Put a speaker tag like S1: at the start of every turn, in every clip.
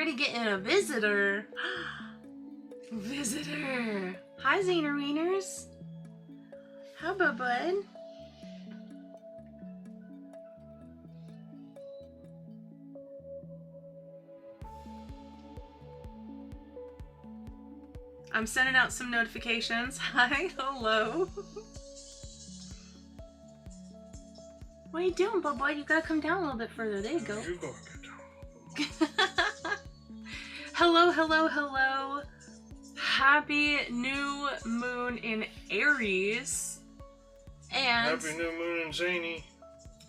S1: already getting a visitor. Visitor. Hi, Zanereeners. How about, bud? I'm sending out some notifications. Hi, hello. What are you doing, boy? You gotta come down a little bit further. There you go.
S2: You go get down.
S1: Hello, hello, hello. Happy new moon in Aries. And
S2: Happy new moon in Zany.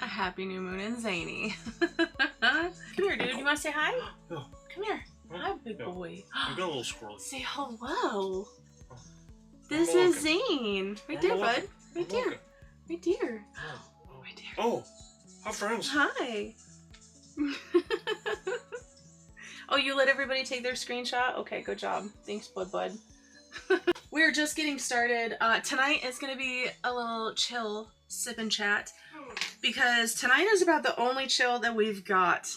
S1: a happy new moon in Zany. Come here, dude. You want to say hi?
S2: No.
S1: Come here.
S2: Huh?
S1: Hi, big
S2: No.
S1: boy.
S2: You got a little squirrely.
S1: Say hello.
S2: Oh.
S1: This
S2: I'm
S1: is
S2: looking.
S1: Zane. Right
S2: I'm
S1: there,
S2: looking.
S1: bud.
S2: I'm
S1: Right there.
S2: looking.
S1: Right there.
S2: Oh.
S1: Right there.
S2: Oh. Hi, friends.
S1: Hi. Oh, you let everybody take their screenshot? Okay, good job. Thanks, bud. We're just getting started. Tonight is going to be a little chill sip and chat because tonight is about the only chill that we've got,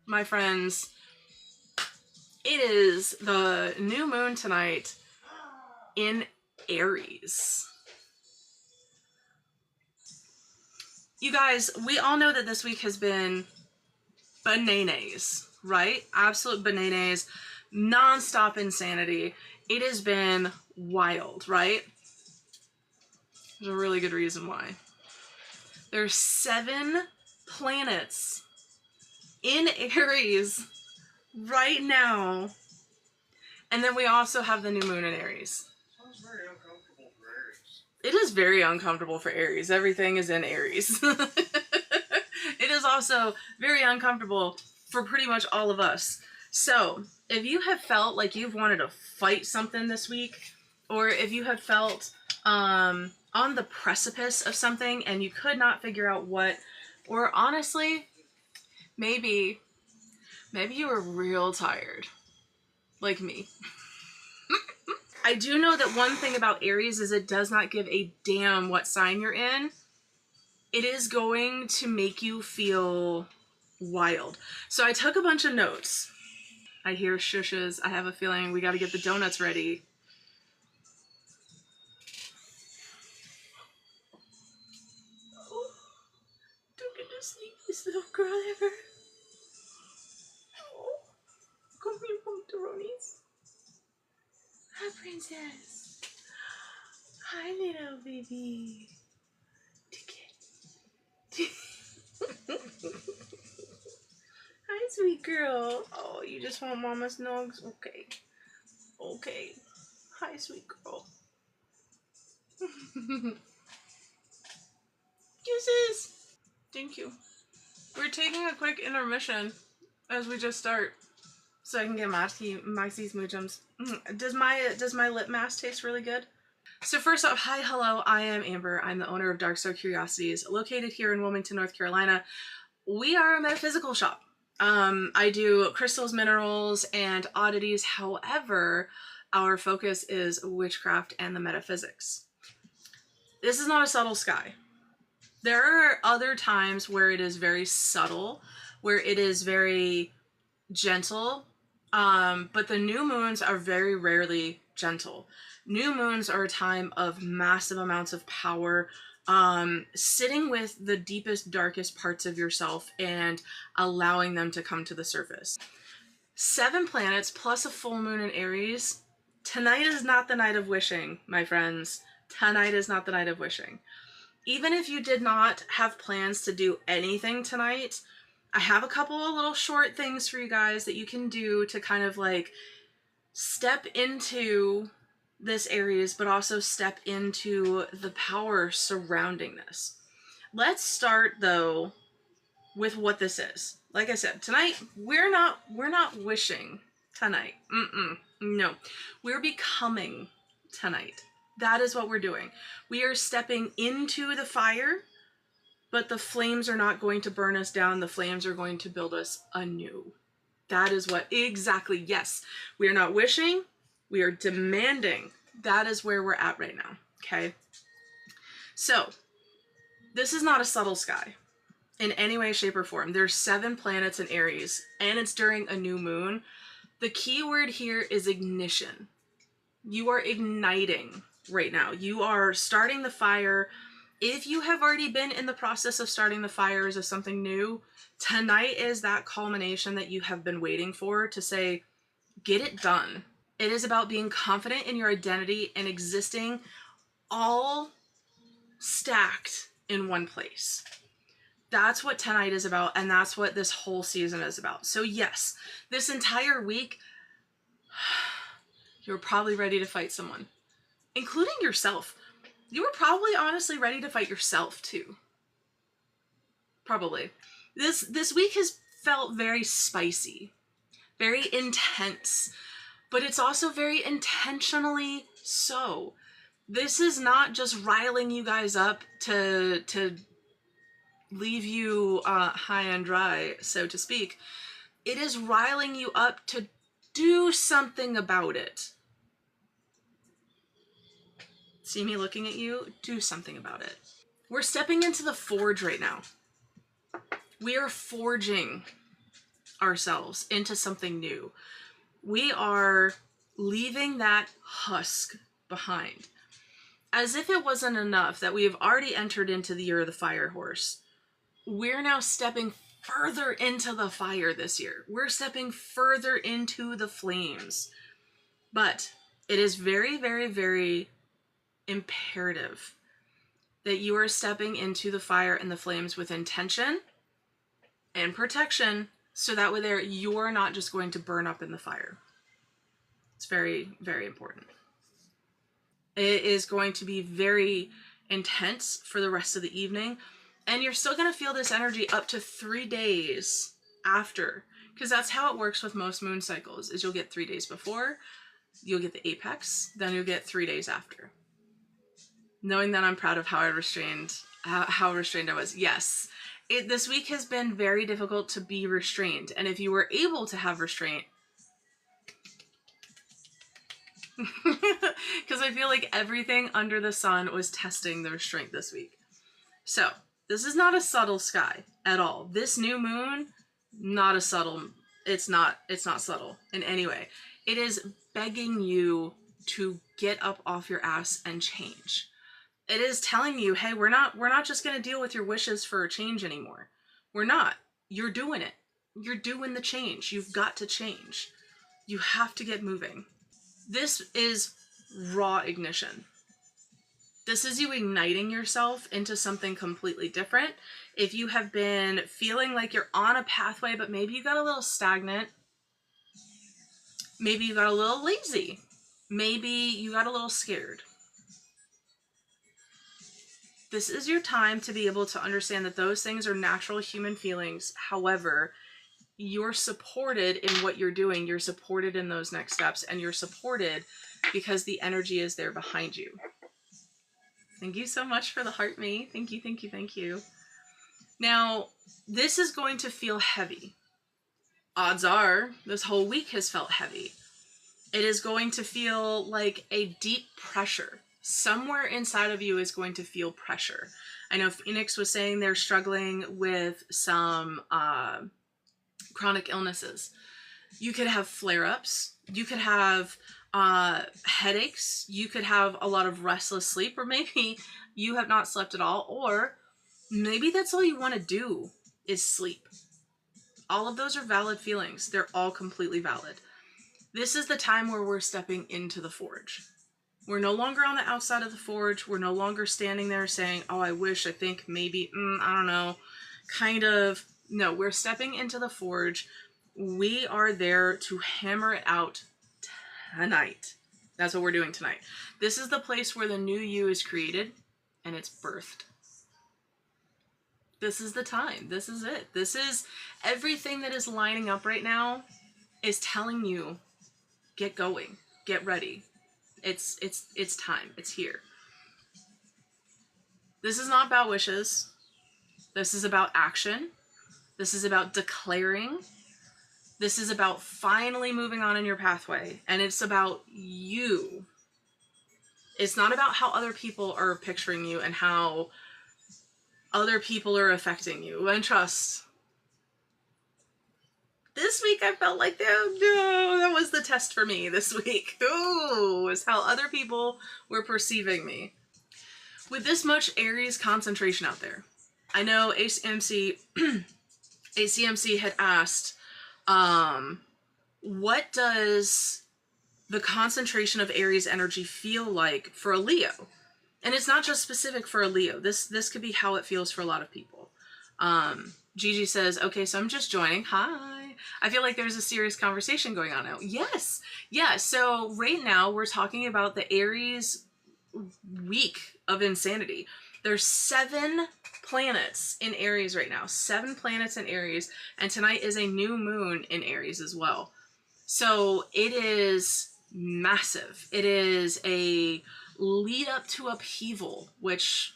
S1: my friends. It is the new moon tonight in Aries. You guys, we all know that this week has been bananas, right? Absolute bananas, non-stop insanity. It has been wild, right? There's a really good reason why. There's 7 planets in Aries right now. And then we also have the new moon in Aries.
S2: Sounds very uncomfortable for Aries.
S1: It is very uncomfortable for Aries. Everything is in Aries. It is also very uncomfortable for pretty much all of us. So, if you have felt like you've wanted to fight something this week, or if you have felt on the precipice of something and you could not figure out what, or honestly, maybe you were real tired, like me. I do know that one thing about Aries is it does not give a damn what sign you're in. It is going to make you feel wild. So I took a bunch of notes. I hear shushes. I have a feeling we got to get the donuts ready. Oh, don't get to sleep, this little girl ever. Oh, come here, Pumpteronis. Hi, princess. Hi, little baby. Hi, sweet girl. Oh, you just want mama's nugs? Okay. Okay. Hi, sweet girl. Kisses! Thank you. We're taking a quick intermission as we just start so I can get Maxie's moojums. Does my lip mask taste really good? So first off, hi, hello, I am Amber. I'm the owner of Dark Star Curiosities, located here in Wilmington, North Carolina. We are a metaphysical shop. I do crystals, minerals, and oddities. However, our focus is witchcraft and the metaphysics. This is not a subtle sky. There are other times where it is very subtle, where it is very gentle, but the new moons are very rarely gentle. New moons are a time of massive amounts of power, sitting with the deepest, darkest parts of yourself and allowing them to come to the surface. 7 planets plus a full moon in Aries. Tonight is not the night of wishing, my friends. Tonight is not the night of wishing. Even if you did not have plans to do anything tonight, I have a couple of little short things for you guys that you can do to kind of like step into this Aries, but also step into the power surrounding this. Let's start though with what this is. Like I said, tonight we're not wishing tonight. No, we're becoming tonight. That is what we're doing. We are stepping into the fire, but the flames are not going to burn us down. The flames are going to build us anew. That is what exactly, yes. We are not wishing, we are demanding. That is where we're at right now, okay? So, this is not a subtle sky. in any way, shape, or form. There's 7 planets in Aries, and it's during a new moon. The key word here is ignition. You are igniting right now. You are starting the fire. If you have already been in the process of starting the fires of something new, tonight is that culmination that you have been waiting for to say, get it done. It is about being confident in your identity and existing all stacked in one place. That's what tonight is about, and that's what this whole season is about. So yes, this entire week, you're probably ready to fight someone, including yourself. You were probably honestly ready to fight yourself too. Probably. This week has felt very spicy, very intense, but it's also very intentionally so. This is not just riling you guys up to leave you high and dry, so to speak. It is riling you up to do something about it. See me looking at you? Do something about it. We're stepping into the forge right now. We are forging ourselves into something new. We are leaving that husk behind. As if it wasn't enough that we have already entered into the year of the fire horse, we're now stepping further into the fire this year. We're stepping further into the flames. But it is very, very, very imperative that you are stepping into the fire and the flames with intention and protection, so that way there you're not just going to burn up in the fire. It's very, very important. It is going to be very intense for the rest of the evening, and you're still going to feel this energy up to 3 days after, because that's how it works with most moon cycles, is you'll get 3 days before, you'll get the apex, then you'll get 3 days after. Knowing that I'm proud of how restrained I was. Yes, this week has been very difficult to be restrained, and if you were able to have restraint, because I feel like everything under the sun was testing the restraint this week. So this is not a subtle sky at all. This new moon, not a subtle. It's not subtle in any way. It is begging you to get up off your ass and change. It is telling you, hey, we're not just going to deal with your wishes for a change anymore. We're not. You're doing it. You're doing the change. You've got to change. You have to get moving. This is raw ignition. This is you igniting yourself into something completely different. If you have been feeling like you're on a pathway, but maybe you got a little stagnant, maybe you got a little lazy, maybe you got a little scared, this is your time to be able to understand that those things are natural human feelings. However, you're supported in what you're doing. You're supported in those next steps, and you're supported because the energy is there behind you. Thank you so much for the heart, me. Thank you, thank you, thank you. Now, this is going to feel heavy. Odds are, this whole week has felt heavy. It is going to feel like a deep pressure. Somewhere inside of you is going to feel pressure. I know Phoenix was saying they're struggling with some chronic illnesses. You could have flare-ups. You could have headaches. You could have a lot of restless sleep, or maybe you have not slept at all, or maybe that's all you want to do is sleep. All of those are valid feelings. They're all completely valid. This is the time where we're stepping into the forge. We're no longer on the outside of the forge. We're no longer standing there saying, oh, I wish, I think, maybe, I don't know, kind of. No, we're stepping into the forge. We are there to hammer it out tonight. That's what we're doing tonight. This is the place where the new you is created and it's birthed. This is the time. This is it. This is everything that is lining up right now is telling you, get going, get ready. It's time. It's here. This is not about wishes. This is about action. This is about declaring. This is about finally moving on in your pathway. And it's about you. It's not about how other people are picturing you and how Other people are affecting you. And trust, this week I felt like that was the test for me this week. Ooh, was how other people were perceiving me. With this much Aries concentration out there, I know ACMC had asked, what does the concentration of Aries energy feel like for a Leo? And it's not just specific for a Leo. This could be how it feels for a lot of people. Gigi says, okay, so I'm just joining. Hi. I feel like there's a serious conversation going on now. Yes. Yeah. So right now we're talking about the Aries week of insanity. There's 7 planets in Aries right now. 7 planets in Aries. And tonight is a new moon in Aries as well. So it is massive. It is a lead up to upheaval, which,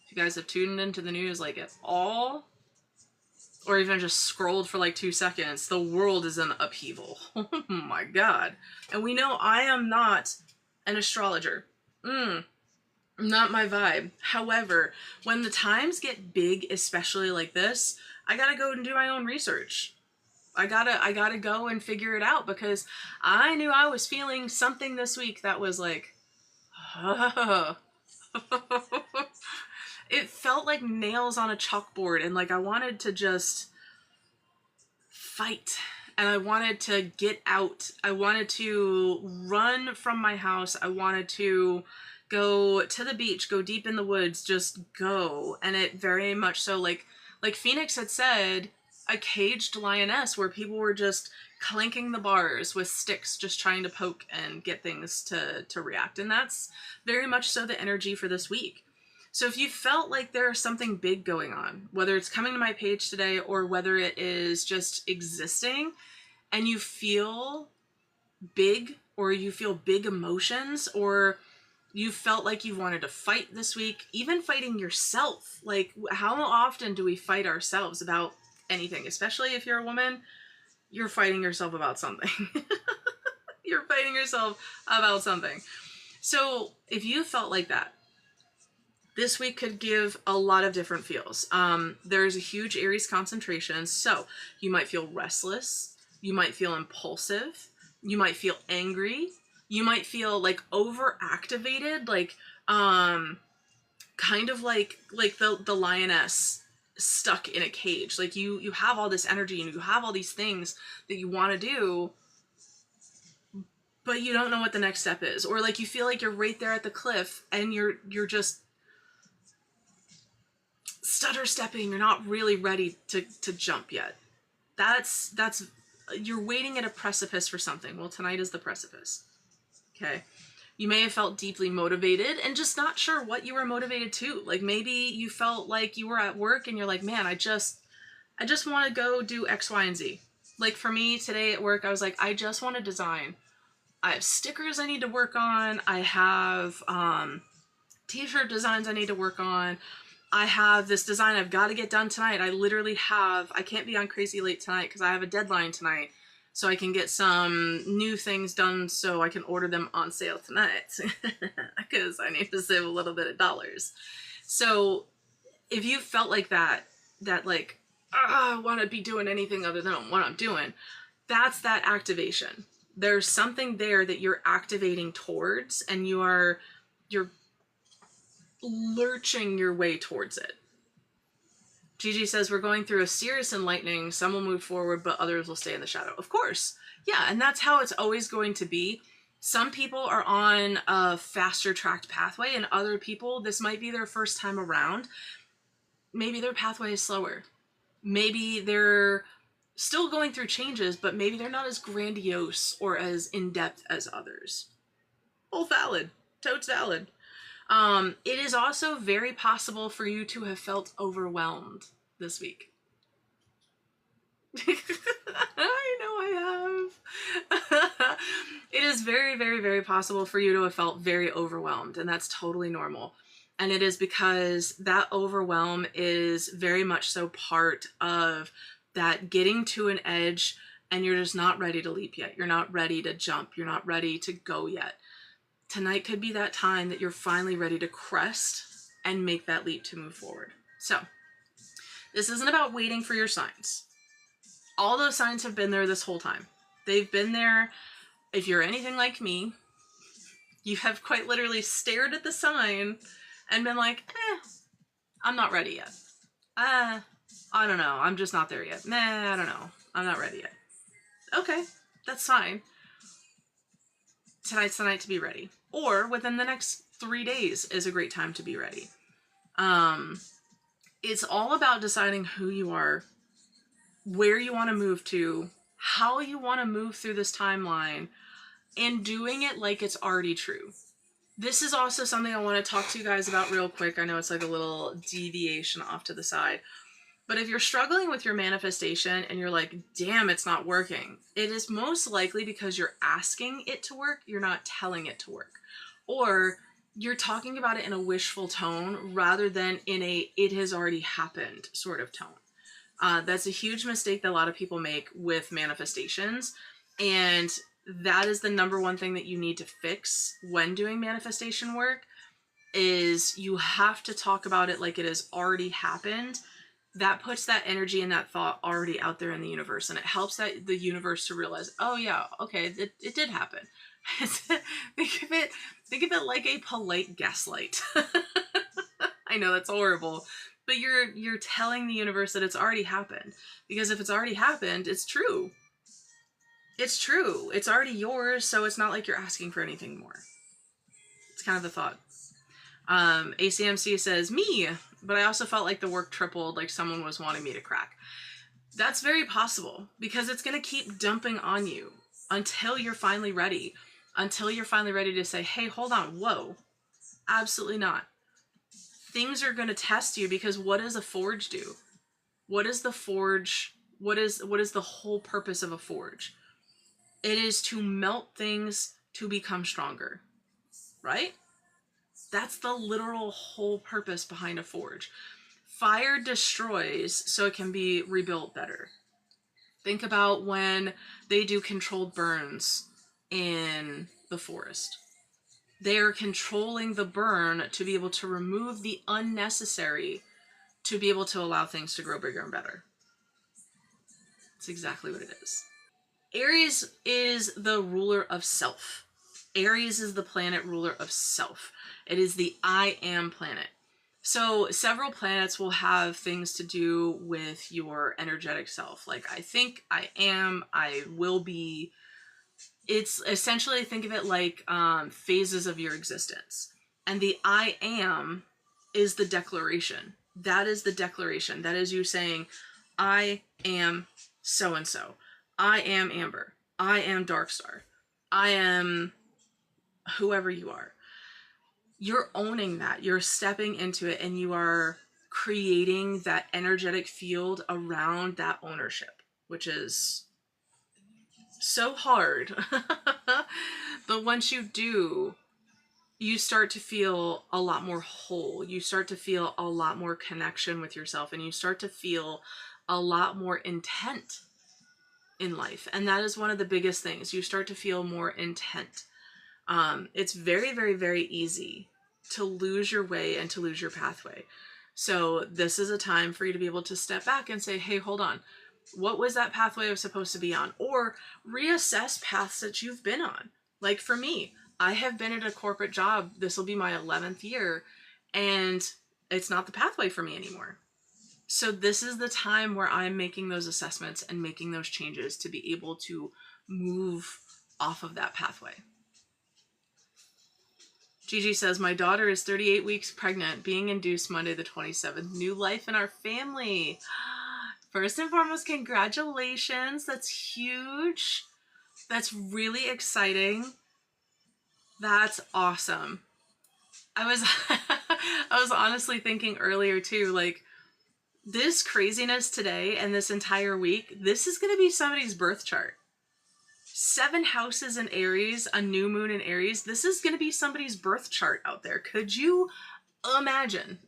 S1: if you guys have tuned into the news like at all, or even just scrolled for like 2 seconds, the world is in upheaval. Oh my God. And we know I am not an astrologer. Not my vibe. However, when the times get big, especially like this, I gotta go and do my own research. I gotta go and figure it out, because I knew I was feeling something this week that was like, it felt like nails on a chalkboard, and like I wanted to just fight, and I wanted to get out. I wanted to run from my house. I wanted to go to the beach, go deep in the woods, just go. And it very much so, like Phoenix had said, a caged lioness, where people were just clanking the bars with sticks, just trying to poke and get things to react. And that's very much so the energy for this week. So if you felt like there's something big going on, whether it's coming to my page today or whether it is just existing, and you feel big, or you feel big emotions, or you felt like you wanted to fight this week, even fighting yourself. Like, how often do we fight ourselves about anything? Especially if you're a woman, you're fighting yourself about something. You're fighting yourself about something. So if you felt like that, this week could give a lot of different feels. There's a huge Aries concentration, so you might feel restless, you might feel impulsive, you might feel angry, you might feel like overactivated, like kind of like the lioness stuck in a cage. Like you have all this energy and you have all these things that you want to do, but you don't know what the next step is. Or like you feel like you're right there at the cliff and you're just stutter stepping, you're not really ready to jump yet. That's you're waiting at a precipice for something. Well, tonight is the precipice. Okay. You may have felt deeply motivated and just not sure what you were motivated to. Like maybe you felt like you were at work and you're like, man, I just want to go do X, Y, and Z. Like for me today at work, I was like, I just want to design. I have stickers I need to work on. I have t-shirt designs I need to work on. I have this design I've got to get done tonight. I can't be on crazy late tonight because I have a deadline tonight. So I can get some new things done so I can order them on sale tonight. Because I need to save a little bit of dollars. So if you felt like that like, I want to be doing anything other than what I'm doing, that's that activation. There's something there that you're activating towards, and you're lurching your way towards it. Gigi says, we're going through a serious enlightening. Some will move forward, but others will stay in the shadow. Of course. Yeah, and that's how it's always going to be. Some people are on a faster tracked pathway, and other people, this might be their first time around. Maybe their pathway is slower. Maybe they're still going through changes, but maybe they're not as grandiose or as in-depth as others. Both valid. Totes valid. It is also very possible for you to have felt overwhelmed this week. I know I have. It is very, very, very possible for you to have felt very overwhelmed, and that's totally normal. And it is because that overwhelm is very much so part of that getting to an edge, and you're just not ready to leap yet. You're not ready to jump. You're not ready to go yet. Tonight could be that time that you're finally ready to crest and make that leap to move forward. So this isn't about waiting for your signs. All those signs have been there this whole time. They've been there. If you're anything like me, you have quite literally stared at the sign and been like, I'm not ready yet. I don't know. I'm just not there yet. Nah, I don't know. I'm not ready yet. Okay, that's fine. Tonight's the night to be ready. Or within the next 3 days is a great time to be ready. It's all about deciding who you are, where you want to move to, how you want to move through this timeline, and doing it like it's already true. This is also something I want to talk to you guys about real quick. I know it's like a little deviation off to the side. But if you're struggling with your manifestation and you're like, damn, it's not working, it is most likely because you're asking it to work, you're not telling it to work. Or you're talking about it in a wishful tone rather than in a it has already happened sort of tone. That's a huge mistake that a lot of people make with manifestations. And that is the number one thing that you need to fix when doing manifestation work, is you have to talk about it like it has already happened. That puts that energy and that thought already out there in the universe, and it helps that the universe to realize, oh yeah, okay, it did happen. think of it like a polite gaslight. I know that's horrible, but you're telling the universe that it's already happened, because if it's already happened, it's true. It's true. It's already yours, so it's not like you're asking for anything more. It's kind of the thought. ACMC says, me, but I also felt like the work tripled, like someone was wanting me to crack. That's very possible, because it's going to keep dumping on you until you're finally ready. Until you're finally ready to say, hey, hold on, whoa, absolutely not. Things are going to test you, because what does a forge do? What is the forge? What is the whole purpose of a forge? It is to melt things to become stronger, right? That's the literal whole purpose behind a forge. Fire destroys so it can be rebuilt better. Think about when they do controlled burns in the forest. They are controlling the burn to be able to remove the unnecessary, to be able to allow things to grow bigger and better. It's exactly what it is. Aries is the ruler of self. Aries is the planet ruler of self. It is the I am planet. So several planets will have things to do with your energetic self. Like I think, I am, I will be. It's essentially, think of it like phases of your existence. And the I am is the declaration. That is the declaration. That is you saying, I am so-and-so. I am Amber. I am Darkstar. I am whoever you are. You're owning that. You're stepping into it, and you are creating that energetic field around that ownership, which is so hard. But once you do, you start to feel a lot more whole. You start to feel a lot more connection with yourself, and you start to feel a lot more intent in life. And that is one of the biggest things. You start to feel more intent. It's very, very, very easy to lose your way and to lose your pathway. So this is a time for you to be able to step back and say, hey, hold on. What was that pathway I was supposed to be on? Or reassess paths that you've been on. Like for me, I have been at a corporate job. This will be my 11th year, and it's not the pathway for me anymore. So this is the time where I'm making those assessments and making those changes to be able to move off of that pathway. Gigi says, my daughter is 38 weeks pregnant, being induced Monday the 27th. New life in our family. First and foremost, congratulations. That's huge. That's really exciting. That's awesome. I was honestly thinking earlier too, like, this craziness today and this entire week, this is going to be somebody's birth chart. 7 houses in Aries, a new moon in Aries. This is going to be somebody's birth chart out there. Could you imagine?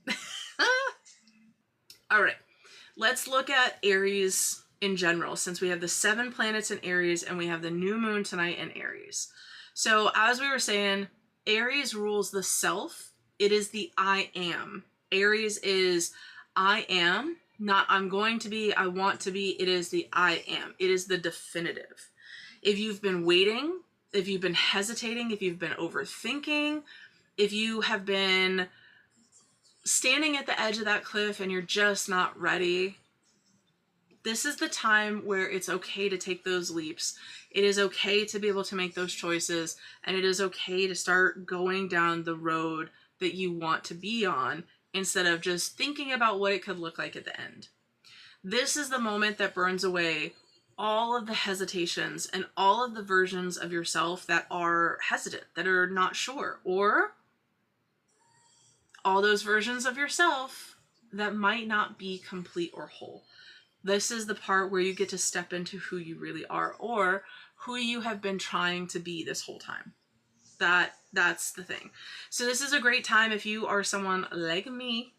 S1: All right, let's look at Aries in general, since we have the 7 planets in Aries and we have the new moon tonight in Aries. So as we were saying, Aries rules the self. It is the I am. Aries is I am, not I'm going to be, I want to be. It is the I am. It is the definitive. If you've been waiting, if you've been hesitating, if you've been overthinking, if you have been standing at the edge of that cliff and you're just not ready, this is the time where it's okay to take those leaps. It is okay to be able to make those choices, and it is okay to start going down the road that you want to be on instead of just thinking about what it could look like at the end. This is the moment that burns away all of the hesitations and all of the versions of yourself that are hesitant, that are not sure, or all those versions of yourself that might not be complete or whole. This is the part where you get to step into who you really are, or who you have been trying to be this whole time. That's the thing. So this is a great time if you are someone like me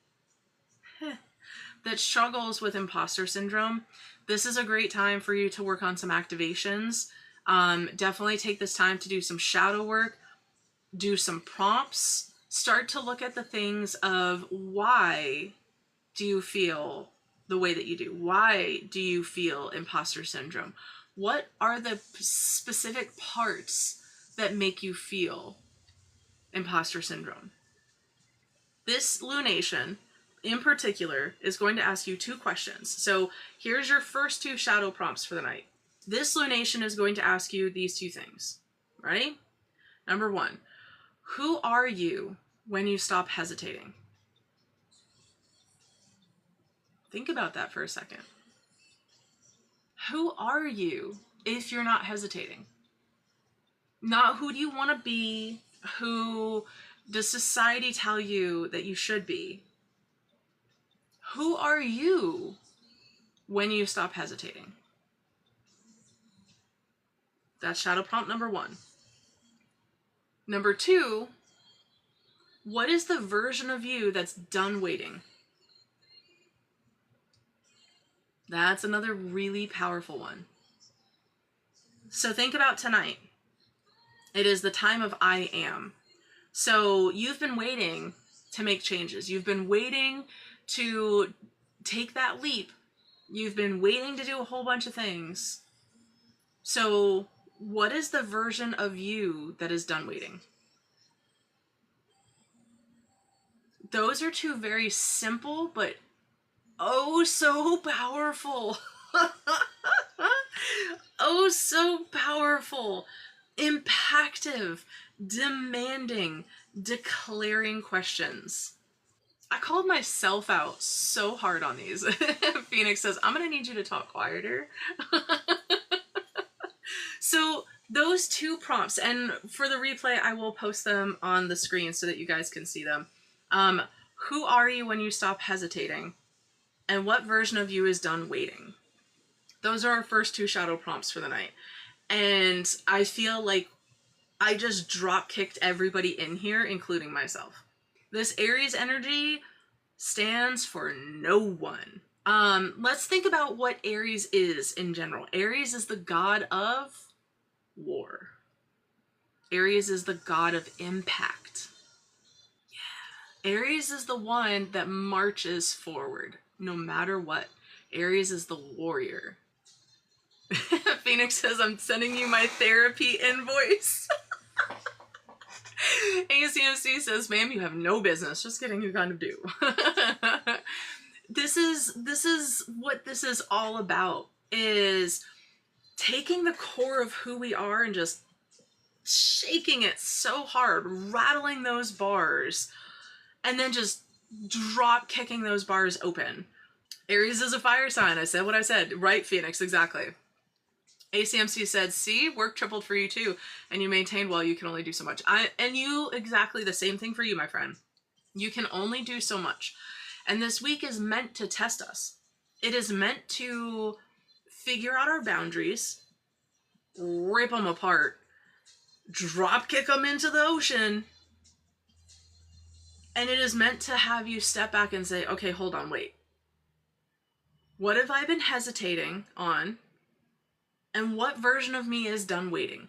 S1: that struggles with imposter syndrome. This is a great time for you to work on some activations. Definitely take this time to do some shadow work, do some prompts, start to look at the things of why do you feel the way that you do? Why do you feel imposter syndrome? What are the specific parts that make you feel imposter syndrome? This lunation in particular is going to ask you 2 questions. So here's your first 2 shadow prompts for the night. This lunation is going to ask you these 2 things. Ready? Number 1, who are you when you stop hesitating? Think about that for a second. Who are you if you're not hesitating? Not who do you want to be? Who does society tell you that you should be? Who are you when you stop hesitating? That's shadow prompt number 1. Number 2, what is the version of you that's done waiting? That's another really powerful one. So think about tonight. It is the time of I am. So you've been waiting to make changes. You've been waiting to take that leap. You've been waiting to do a whole bunch of things. So what is the version of you that is done waiting? Those are 2 very simple, but oh so powerful. Oh so powerful, impactive, demanding, declaring questions. I called myself out so hard on these. Phoenix says, I'm going to need you to talk quieter. So those 2 prompts, and for the replay, I will post them on the screen so that you guys can see them. Who are you when you stop hesitating? And what version of you is done waiting? Those are our first 2 shadow prompts for the night. And I feel like I just drop kicked everybody in here, including myself. This Aries energy stands for no one. Let's think about what Aries is in general. Aries is the god of war. Aries is the god of impact. Yeah. Aries is the one that marches forward no matter what. Aries is the warrior. Phoenix says, I'm sending you my therapy invoice. ACMC says, ma'am, you have no business. Just kidding, you kind of do. This is what this is all about, is taking the core of who we are and just shaking it so hard, rattling those bars, and then just drop kicking those bars open. Aries is a fire sign. I said what I said. Right, Phoenix, exactly. ACMC said, see, work tripled for you too, and you maintained well, you can only do so much. And you, exactly the same thing for you, my friend. You can only do so much. And this week is meant to test us. It is meant to figure out our boundaries, rip them apart, drop kick them into the ocean, and it is meant to have you step back and say, okay, hold on, wait. What have I been hesitating on? And what version of me is done waiting?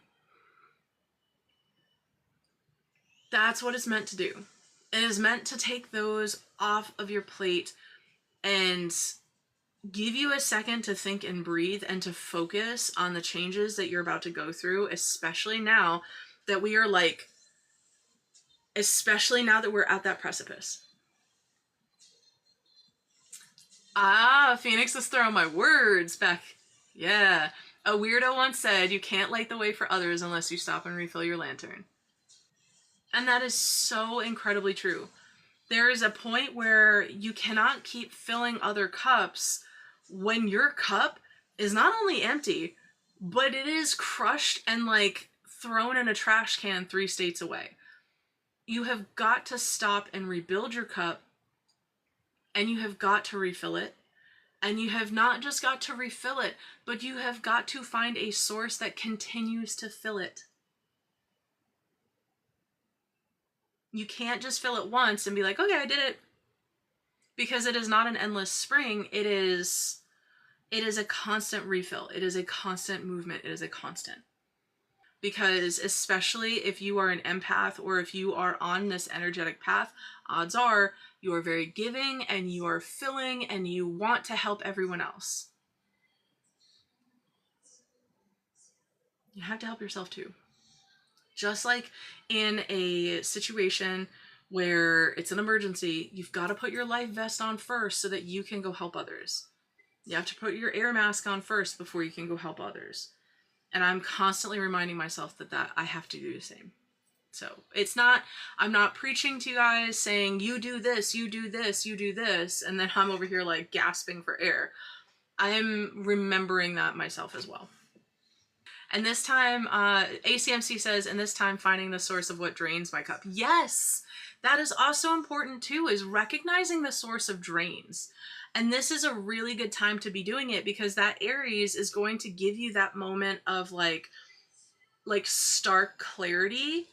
S1: That's what it's meant to do. It is meant to take those off of your plate and give you a second to think and breathe and to focus on the changes that you're about to go through, especially now that we are like, especially now that we're at that precipice. Ah, Phoenix is throwing my words back. Yeah. A weirdo once said, you can't light the way for others unless you stop and refill your lantern. And that is so incredibly true. There is a point where you cannot keep filling other cups when your cup is not only empty, but it is crushed and like thrown in a trash can 3 states away. You have got to stop and rebuild your cup, and you have got to refill it. And you have not just got to refill it, but you have got to find a source that continues to fill it. You can't just fill it once and be like, okay, I did it. Because it is not an endless spring. It is a constant refill. It is a constant movement. It is a constant. Because especially if you are an empath or if you are on this energetic path, odds are you are very giving and you are filling and you want to help everyone else. You have to help yourself too. Just like in a situation where it's an emergency, you've got to put your life vest on first so that you can go help others. You have to put your air mask on first before you can go help others. And I'm constantly reminding myself that I have to do the same. So it's not, I'm not preaching to you guys saying, you do this, you do this, you do this. And then I'm over here like gasping for air. I'm remembering that myself as well. And this time, ACMC says, and this time finding the source of what drains my cup. Yes, that is also important too, is recognizing the source of drains. And this is a really good time to be doing it because that Aries is going to give you that moment of like stark clarity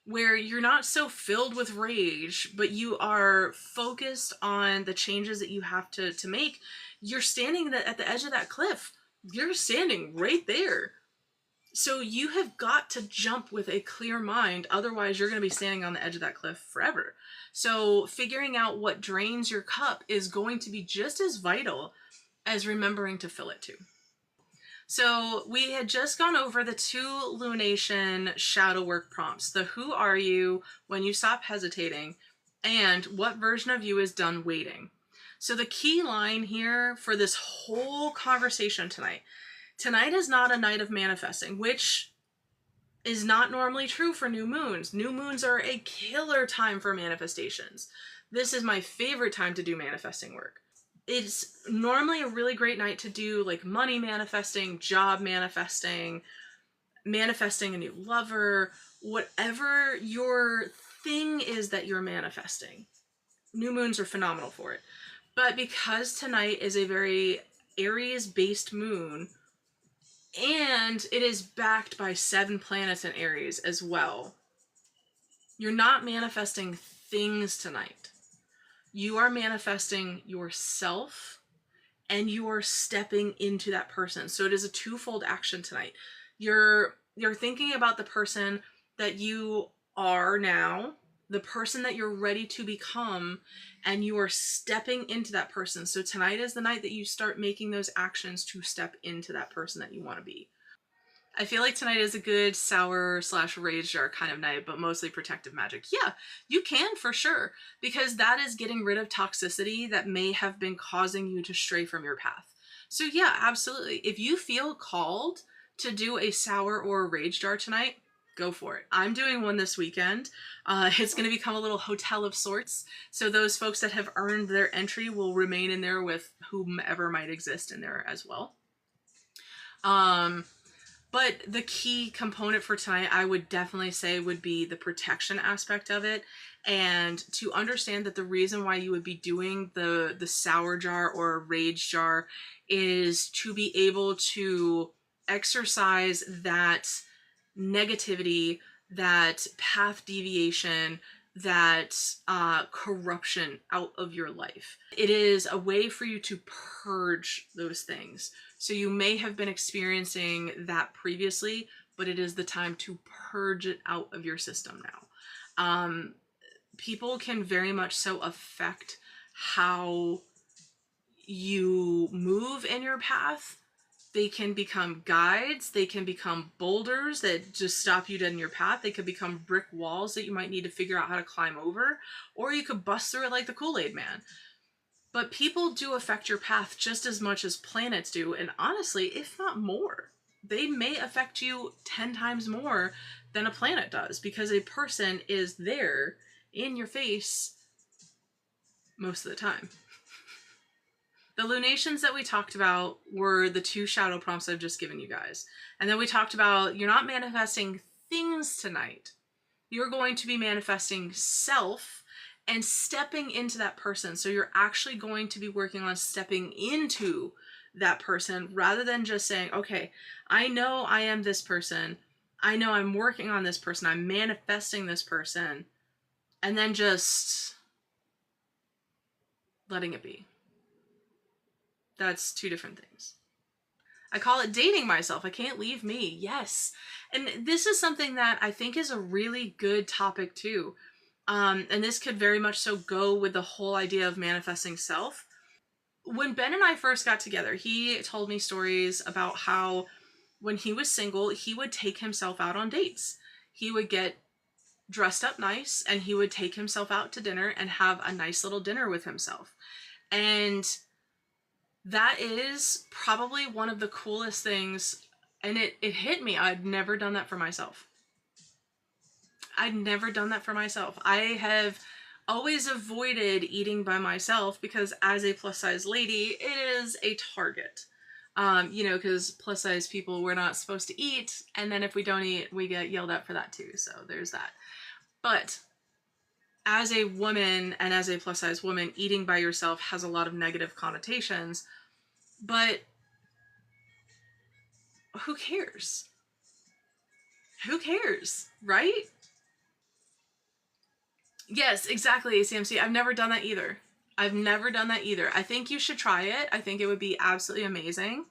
S1: where you're not so filled with rage, but you are focused on the changes that you have to make. You're standing at the edge of that cliff. You're standing right there. So you have got to jump with a clear mind. Otherwise, you're going to be standing on the edge of that cliff forever. So figuring out what drains your cup is going to be just as vital as remembering to fill it too. So we had just gone over the 2 lunation shadow work prompts. The who are you when you stop hesitating and what version of you is done waiting. So the key line here for this whole conversation tonight is not a night of manifesting, which is not normally true for new moons. New moons are a killer time for manifestations. This is my favorite time to do manifesting work. It's normally a really great night to do like money manifesting, job manifesting, manifesting a new lover, whatever your thing is that you're manifesting. New moons are phenomenal for it. But because tonight is a very Aries-based moon, and it is backed by 7 planets in Aries as well, you're not manifesting things tonight. You are manifesting yourself and you are stepping into that person. So it is a twofold action tonight. You're thinking about the person that you are now, the person that you're ready to become, and you are stepping into that person. So tonight is the night that you start making those actions to step into that person that you want to be. I feel like tonight is a good sour/rage jar kind of night, but mostly protective magic. Yeah, you can for sure, because that is getting rid of toxicity that may have been causing you to stray from your path. So yeah, absolutely. If you feel called to do a sour or a rage jar tonight, go for it. I'm doing one this weekend. It's going to become a little hotel of sorts. So those folks that have earned their entry will remain in there with whomever might exist in there as well. But the key component for tonight, I would definitely say, would be the protection aspect of it. And to understand that the reason why you would be doing the sour jar or a rage jar is to be able to exercise that negativity, that path deviation, that corruption out of your life. It is a way for you to purge those things. So you may have been experiencing that previously, but it is the time to purge it out of your system now. People can very much so affect how you move in your path. They can become guides. They can become boulders that just stop you dead in your path. They could become brick walls that you might need to figure out how to climb over. Or you could bust through it like the Kool-Aid Man. But people do affect your path just as much as planets do. And honestly, if not more, they may affect you 10 times more than a planet does, because a person is there in your face most of the time. The lunations that we talked about were the 2 shadow prompts I've just given you guys. And then we talked about you're not manifesting things tonight. You're going to be manifesting self and stepping into that person. So you're actually going to be working on stepping into that person rather than just saying, okay, I know I am this person. I know I'm working on this person. I'm manifesting this person. And then just letting it be. That's 2 different things. I call it dating myself. I can't leave me. Yes. And this is something that I think is a really good topic too. And this could very much so go with the whole idea of manifesting self. When Ben and I first got together, he told me stories about how when he was single, he would take himself out on dates. He would get dressed up nice and he would take himself out to dinner and have a nice little dinner with himself. And that is probably one of the coolest things. And it hit me. I'd never done that for myself. I'd never done that for myself. I have always avoided eating by myself because as a plus size lady, it is a target. Because plus size people, we're not supposed to eat. And then if we don't eat, we get yelled at for that too. So there's that. But as a woman and as a plus size woman, eating by yourself has a lot of negative connotations. But who cares? Who cares, right? Yes, exactly, ACMC. I've never done that either. I think you should try it. I think it would be absolutely amazing.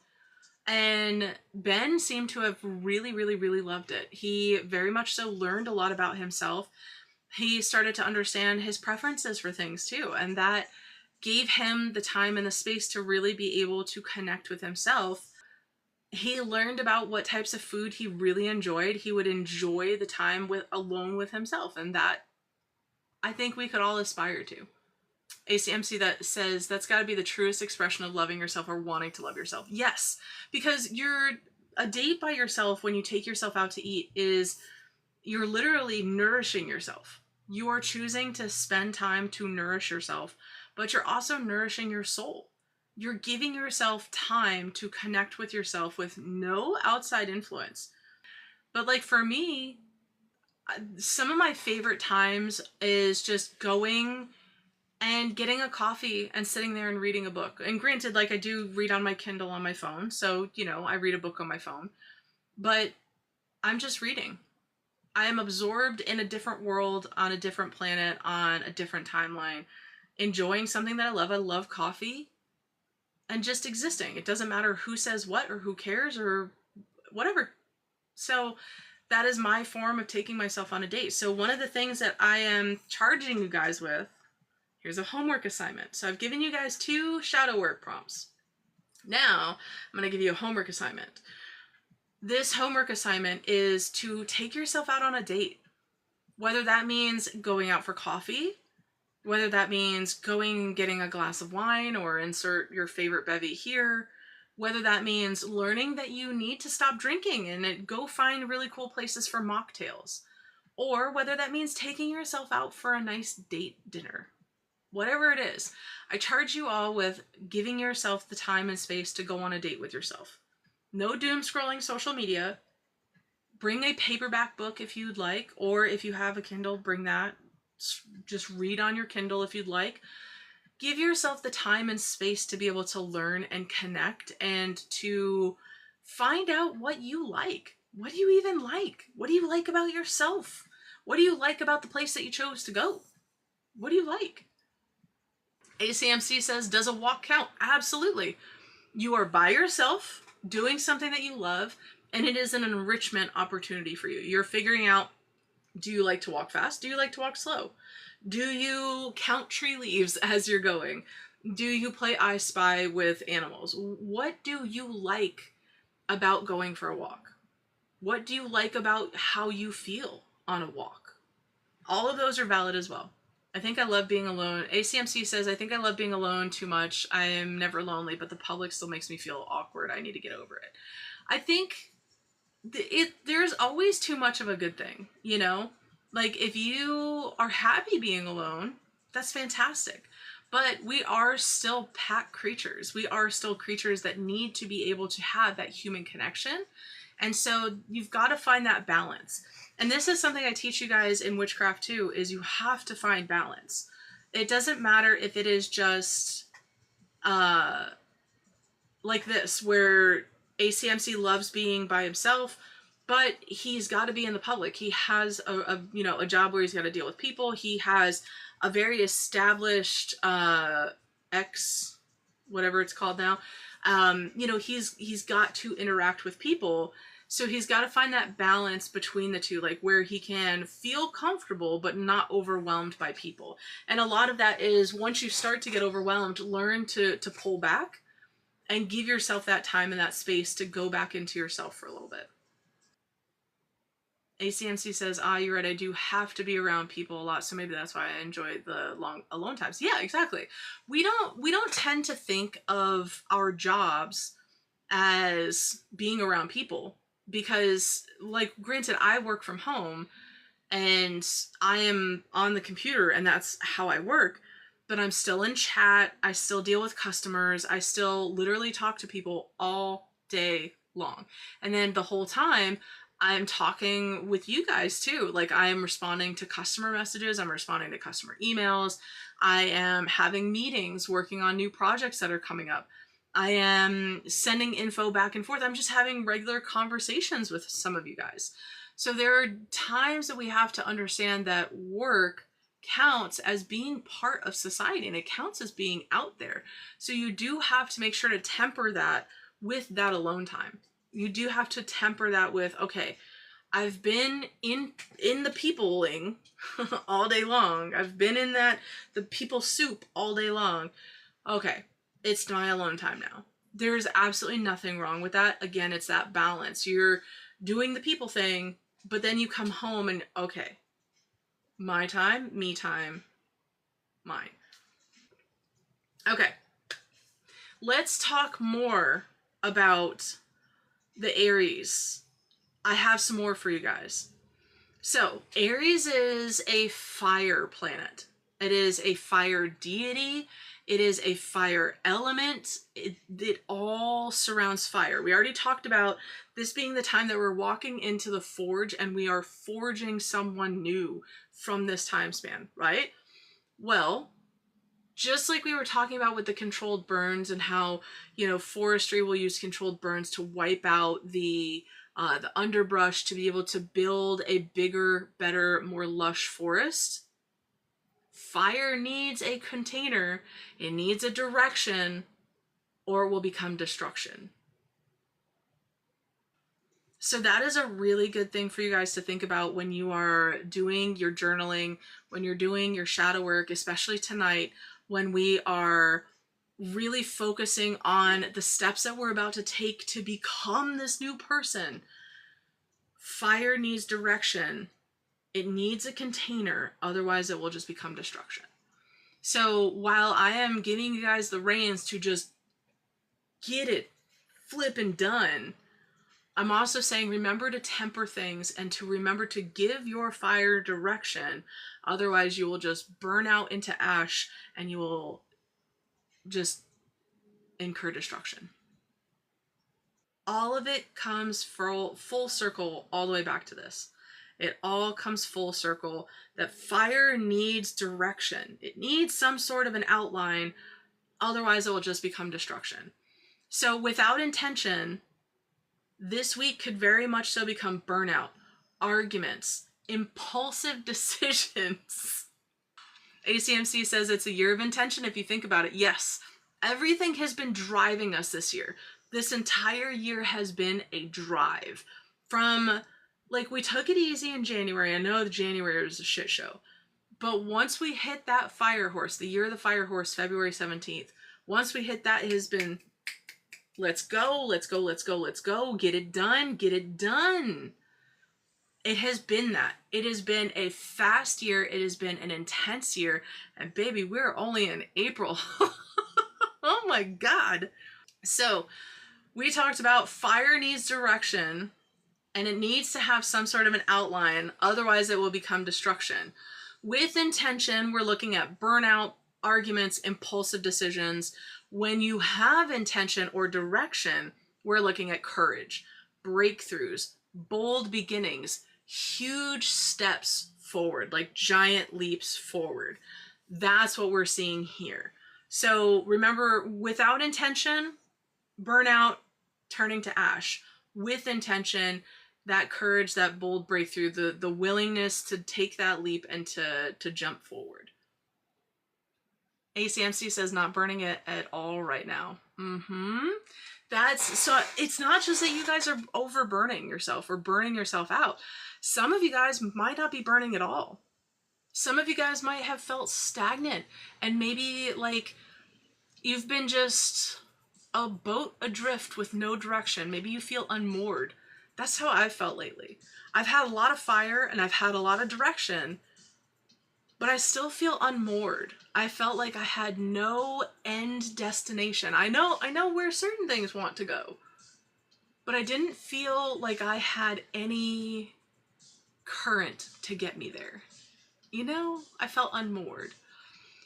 S1: And Ben seemed to have really, really, really loved it. He very much so learned a lot about himself. He started to understand his preferences for things too. And that gave him the time and the space to really be able to connect with himself. He learned about what types of food he really enjoyed. He would enjoy the time alone with himself. And that I think we could all aspire to. ACMC that says that's got to be the truest expression of loving yourself or wanting to love yourself. Yes, because a date by yourself when you take yourself out to eat is you're literally nourishing yourself. You are choosing to spend time to nourish yourself, but you're also nourishing your soul. You're giving yourself time to connect with yourself with no outside influence. But like for me, some of my favorite times is just going and getting a coffee and sitting there and reading a book. And granted, like I do read on my Kindle on my phone. So, I read a book on my phone. But I'm just reading. I am absorbed in a different world, on a different planet, on a different timeline, enjoying something that I love. I love coffee and just existing. It doesn't matter who says what or who cares or whatever. So that is my form of taking myself on a date. So one of the things that I am charging you guys with, here's a homework assignment. So I've given you guys 2 shadow work prompts. Now I'm going to give you a homework assignment. This homework assignment is to take yourself out on a date. Whether that means going out for coffee, whether that means going and getting a glass of wine or insert your favorite bevy here, whether that means learning that you need to stop drinking and go find really cool places for mocktails, or whether that means taking yourself out for a nice date dinner. Whatever it is, I charge you all with giving yourself the time and space to go on a date with yourself. No doom scrolling social media. Bring a paperback book if you'd like, or if you have a Kindle, bring that. Just read on your Kindle if you'd like. Give yourself the time and space to be able to learn and connect and to find out what you like. What do you even like? What do you like about yourself? What do you like about the place that you chose to go? What do you like? ACMC says, does a walk count? Absolutely. You are by yourself doing something that you love, and it is an enrichment opportunity for you. You're figuring out, do you like to walk fast? Do you like to walk slow? Do you count tree leaves as you're going? Do you play I Spy with animals? What do you like about going for a walk? What do you like about how you feel on a walk? All of those are valid as well. I think I love being alone. ACMC says, I think I love being alone too much. I am never lonely, but the public still makes me feel awkward. I need to get over it. I think there's always too much of a good thing, you know? Like, if you are happy being alone, that's fantastic. But we are still pack creatures. We are still creatures that need to be able to have that human connection. And so you've got to find that balance. And this is something I teach you guys in witchcraft too, is you have to find balance. It doesn't matter if it is just like this, where ACMC loves being by himself, but he's got to be in the public. He has a job where he's got to deal with people. He has a very established whatever it's called now. He's got to interact with people. So he's got to find that balance between the two, like where he can feel comfortable but not overwhelmed by people. And a lot of that is, once you start to get overwhelmed, learn to pull back and give yourself that time and that space to go back into yourself for a little bit. ACMC says, you're right, I do have to be around people a lot, so maybe that's why I enjoy the long alone times. Yeah, exactly. We don't tend to think of our jobs as being around people, because, like, granted, I work from home and I am on the computer and that's how I work, but I'm still in chat, I still deal with customers, I still literally talk to people all day long. And then the whole time I'm talking with you guys too. Like, I am responding to customer messages, I'm responding to customer emails, I am having meetings, working on new projects that are coming up. I am sending info back and forth. I'm just having regular conversations with some of you guys. So there are times that we have to understand that work counts as being part of society, and it counts as being out there. So you do have to make sure to temper that with that alone time. You do have to temper that with, okay, I've been in the peopling all day long. I've been in the people soup all day long. Okay, it's my alone time now. There's absolutely nothing wrong with that. Again, it's that balance. You're doing the people thing, but then you come home and, okay, my time, me time, mine. Okay, let's talk more about the Aries. I have some more for you guys. So, Aries is a fire planet. It is a fire deity. It is a fire element. It all surrounds fire. We already talked about this being the time that we're walking into the forge and we are forging someone new from this time span, right? Well, just like we were talking about with the controlled burns and how, forestry will use controlled burns to wipe out the underbrush to be able to build a bigger, better, more lush forest. Fire needs a container, it needs a direction, or it will become destruction. So that is a really good thing for you guys to think about when you are doing your journaling, when you're doing your shadow work, especially tonight, when we are really focusing on the steps that we're about to take to become this new person. Fire needs direction. It needs a container, otherwise it will just become destruction. So while I am giving you guys the reins to just get it flipping done, I'm also saying remember to temper things and to remember to give your fire direction. Otherwise you will just burn out into ash and you will just incur destruction. All of it comes full circle all the way back to this. It all comes full circle that fire needs direction. It needs some sort of an outline, otherwise it will just become destruction. So without intention, this week could very much so become burnout, arguments, impulsive decisions. ACMC says it's a year of intention if you think about it. Yes, everything has been driving us this year. This entire year has been a drive. From, like, we took it easy in January. I know the January was a shit show. But once we hit that fire horse, the year of the fire horse, February 17th, once we hit that, it has been, let's go, let's go, let's go, let's go, get it done, get it done. It has been that. It has been a fast year. It has been an intense year. And baby, we're only in April. Oh my God. So we talked about fire needs direction and it needs to have some sort of an outline. Otherwise it will become destruction. With intention, we're looking at burnout, arguments, impulsive decisions. When you have intention or direction, we're looking at courage, breakthroughs, bold beginnings, huge steps forward, like giant leaps forward. That's what we're seeing here. So remember, without intention, burnout, turning to ash. With intention, that courage, that bold breakthrough, the willingness to take that leap and to jump forward. ACMC says not burning it at all right now. That's so it's not just that you guys are over burning yourself or burning yourself out. Some of you guys might not be burning at all. Some of you guys might have felt stagnant and maybe like you've been just a boat adrift with no direction. Maybe you feel unmoored. That's how I've felt lately. I've had a lot of fire and I've had a lot of direction, but I still feel unmoored. I felt like I had no end destination. I know where certain things want to go, but I didn't feel like I had any current to get me there. You know, I felt unmoored.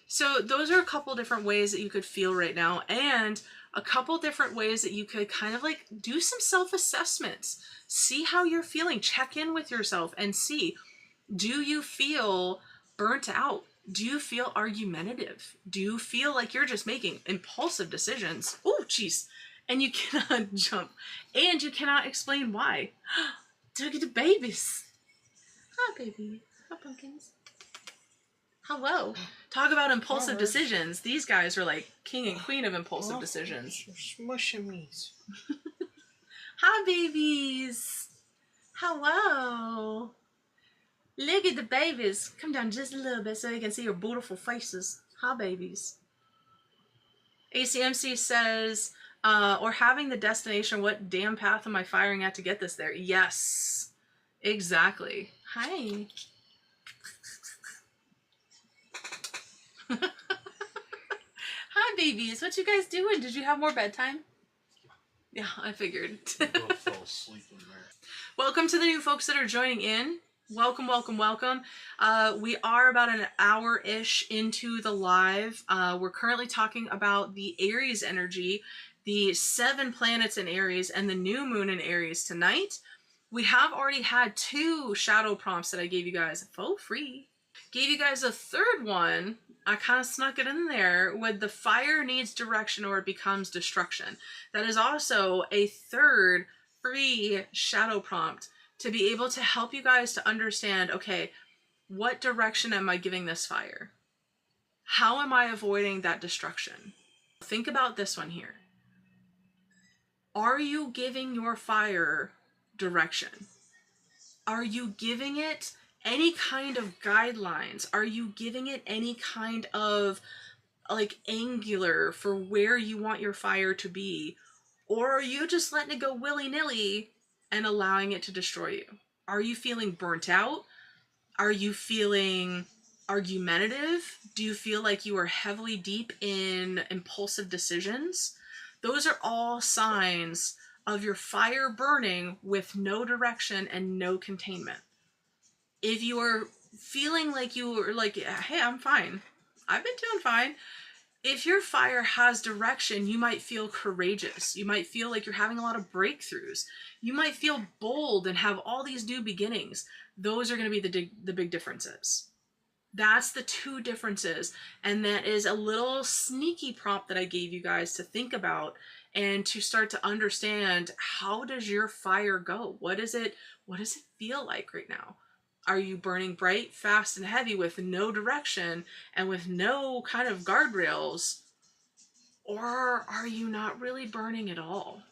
S1: So those are a couple different ways that you could feel right now, and a couple different ways that you could kind of like do some self-assessments. See how you're feeling. Check in with yourself and see, do you feel burnt out? Do you feel argumentative? Do you feel like you're just making impulsive decisions? Oh, jeez. And you cannot jump. And you cannot explain why. Look at the babies. Hi, baby. Hi, pumpkins. Hello. Talk about impulsive decisions. These guys are like king and queen of impulsive decisions.
S2: You're smushing me.
S1: Hi, babies. Hello. Look at the babies. Come down just a little bit so you can see your beautiful faces. Hi, babies. ACMC says, or having the destination, what damn path am I firing at to get this there? Yes, exactly. Hi. Hi, babies. What you guys doing? Did you have more bedtime? Yeah, I figured.
S2: We both fell asleep in there.
S1: Welcome to the new folks that are joining in. Welcome, welcome, welcome. We are about an hour-ish into the live. We're currently talking about the Aries energy, the 7 planets in Aries, and the new moon in Aries tonight. We have already had 2 shadow prompts that I gave you guys for free. Gave you guys a third one. I kind of snuck it in there with the fire needs direction or it becomes destruction. That is also a third free shadow prompt to be able to help you guys to understand, okay, what direction am I giving this fire? How am I avoiding that destruction? Think about this one here. Are you giving your fire direction? Are you giving it any kind of guidelines? Are you giving it any kind of like angular for where you want your fire to be? Or are you just letting it go willy-nilly and allowing it to destroy you? Are you feeling burnt out? Are you feeling argumentative? Do you feel like you are heavily deep in impulsive decisions? Those are all signs of your fire burning with no direction and no containment. If you are feeling like you are like, hey, I'm fine. I've been doing fine. If your fire has direction, you might feel courageous. You might feel like you're having a lot of breakthroughs. You might feel bold and have all these new beginnings. Those are going to be the big differences. That's the 2 differences. And that is a little sneaky prompt that I gave you guys to think about and to start to understand, how does your fire go? What does it feel like right now? Are you burning bright, fast, and heavy with no direction and with no kind of guardrails? Or are you not really burning at all?